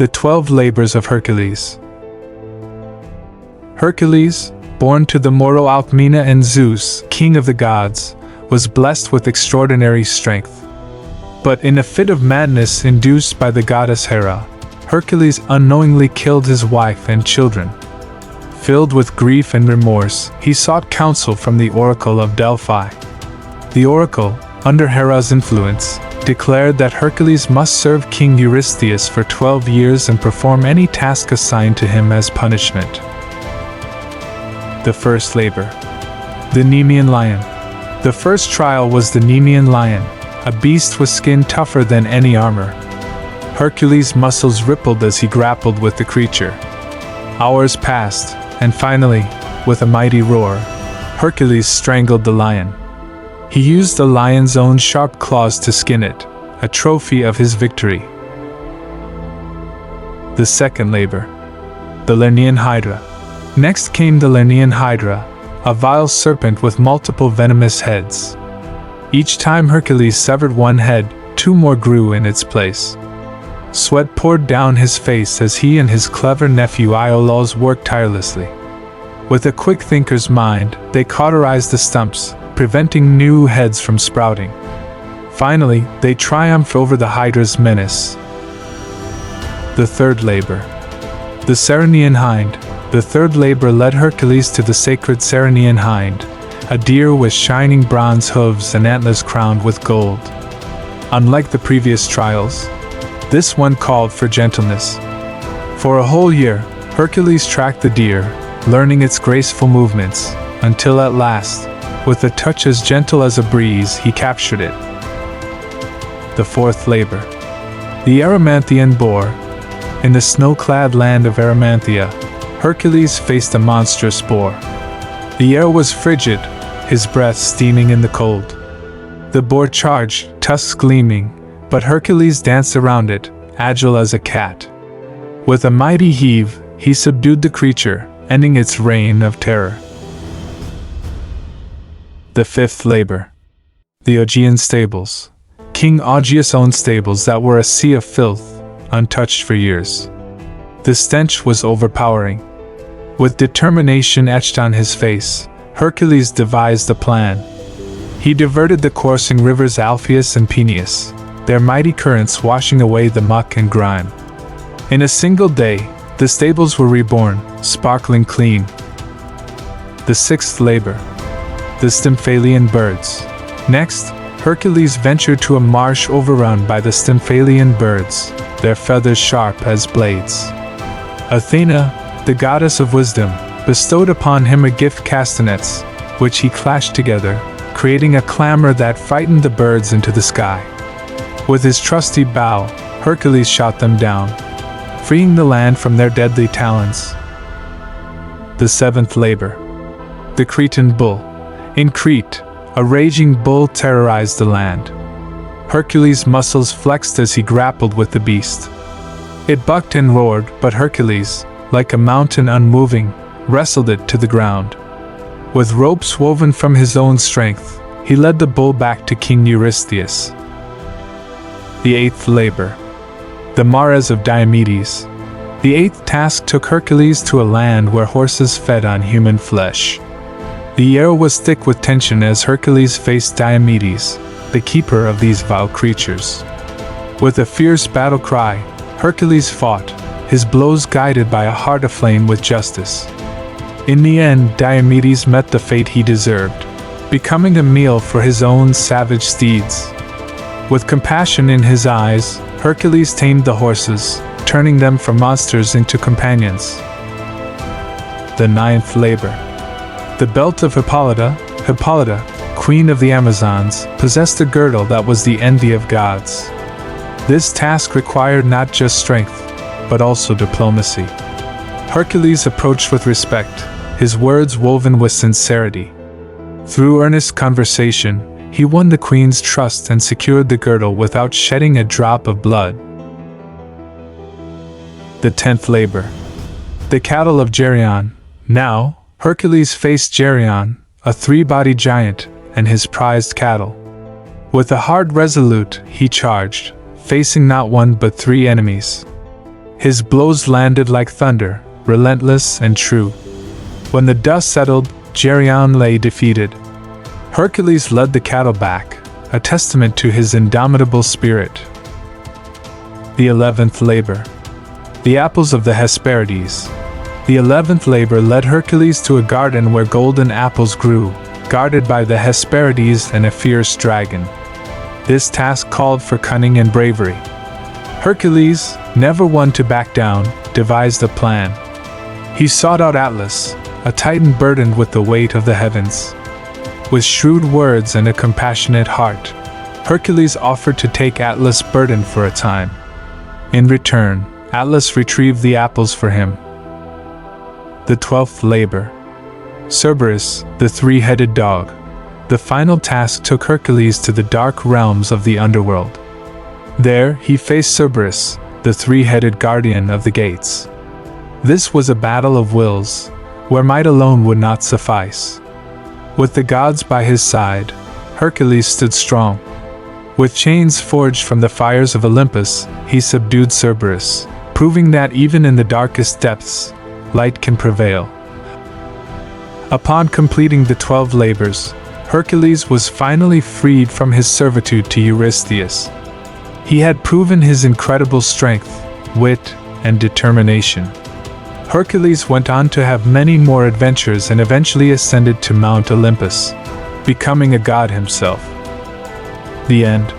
The 12 Labors of Hercules. Hercules, born to the mortal Alcmena and Zeus, king of the gods, was blessed with extraordinary strength. But in a fit of madness induced by the goddess Hera, Hercules unknowingly killed his wife and children. Filled with grief and remorse, he sought counsel from the Oracle of Delphi. The oracle, under Hera's influence, declared that Hercules must serve King Eurystheus for 12 years and perform any task assigned to him as punishment. The first labor. The Anemone Lion. The first trial was the Anemone Lion, a beast with skin tougher than any armor. Hercules' muscles rippled as he grappled with the creature. Hours passed, and finally, with a mighty roar, Hercules strangled the lion. He used the lion's own sharp claws to skin it, a trophy of his victory. The second labor. The Lenian Hydra. Next came the Lenian Hydra, a vile serpent with multiple venomous heads. Each time Hercules severed one head, 2 more grew in its place. Sweat poured down his face as he and his clever nephew Iolaus worked tirelessly. With a quick thinker's mind, they cauterized the stumps, preventing new heads from sprouting. Finally, they triumphed over the Hydra's menace. The third labor. The Serenian Hind. The third labor led Hercules to the sacred Serenian Hind, a deer with shining bronze hooves and antlers crowned with gold. Unlike the previous trials, this one called for gentleness. For a whole year, Hercules tracked the deer, learning its graceful movements, until at last, with a touch as gentle as a breeze, he captured it. The fourth labor. The Arimanthian Boar. In the snow-clad land of Arimanthian, Hercules faced a monstrous boar. The air was frigid, his breath steaming in the cold. The boar charged, tusks gleaming, but Hercules danced around it, agile as a cat. With a mighty heave, he subdued the creature, ending its reign of terror. The fifth labor. The Aegean Stables. King Aegeus owned stables that were a sea of filth, untouched for years. The stench was overpowering. With determination etched on his face, Hercules devised a plan. He diverted the coursing rivers Alpheus and Peneus, their mighty currents washing away the muck and grime. In a single day, the stables were reborn, sparkling clean. The sixth labor. The Stemphalian Birds. Next, Hercules ventured to a marsh overrun by the Stemphalian Birds, their feathers sharp as blades. Athena, the goddess of wisdom, bestowed upon him a gift castanets, which he clashed together, creating a clamor that frightened the birds into the sky. With his trusty bow, Hercules shot them down, freeing the land from their deadly talons. The seventh labor. The Cretan Bull. In Crete, a raging bull terrorized the land. Hercules' muscles flexed as he grappled with the beast. It bucked and roared, but Hercules, like a mountain unmoving, wrestled it to the ground. With ropes woven from his own strength, he led the bull back to King Eurystheus. The eighth labor. The Mahrez of Diomedes. The eighth task took Hercules to a land where horses fed on human flesh. The air was thick with tension as Hercules faced Diomedes, the keeper of these vile creatures. With a fierce battle cry, Hercules fought, his blows guided by a heart aflame with justice. In the end, Diomedes met the fate he deserved, becoming a meal for his own savage steeds. With compassion in his eyes, Hercules tamed the horses, turning them from monsters into companions. The ninth labor. The Belt of Hippolyta. Hippolyta, queen of the Amazons, possessed a girdle that was the envy of gods. This task required not just strength, but also diplomacy. Hercules approached with respect, his words woven with sincerity. Through earnest conversation, he won the queen's trust and secured the girdle without shedding a drop of blood. The 10th labor. The cattle of Geryon. Now, Hercules faced Geryon, a 3-bodied giant, and his prized cattle. With a heart resolute, he charged, facing not one but 3 enemies. His blows landed like thunder, relentless and true. When the dust settled, Geryon lay defeated. Hercules led the cattle back, a testament to his indomitable spirit. The 11th labor. The apples of the Hesperides. The 11th labor led Hercules to a garden where golden apples grew, guarded by the Hesperides and a fierce dragon. This task called for cunning and bravery. Hercules, never one to back down, devised a plan. He sought out Atlas, a titan burdened with the weight of the heavens. With shrewd words and a compassionate heart, Hercules offered to take Atlas' burden for a time. In return, Atlas retrieved the apples for him. The 12th labor. Cerberus, the three-headed dog. The final task took Hercules to the dark realms of the underworld. There, he faced Cerberus, the three-headed guardian of the gates. This was a battle of wills, where might alone would not suffice. With the gods by his side, Hercules stood strong. With chains forged from the fires of Olympus, he subdued Cerberus, proving that even in the darkest depths, light can prevail. Upon completing the 12 labors, Hercules was finally freed from his servitude to Eurystheus. He had proven his incredible strength, wit, and determination. Hercules went on to have many more adventures and eventually ascended to Mount Olympus, becoming a god himself. The end.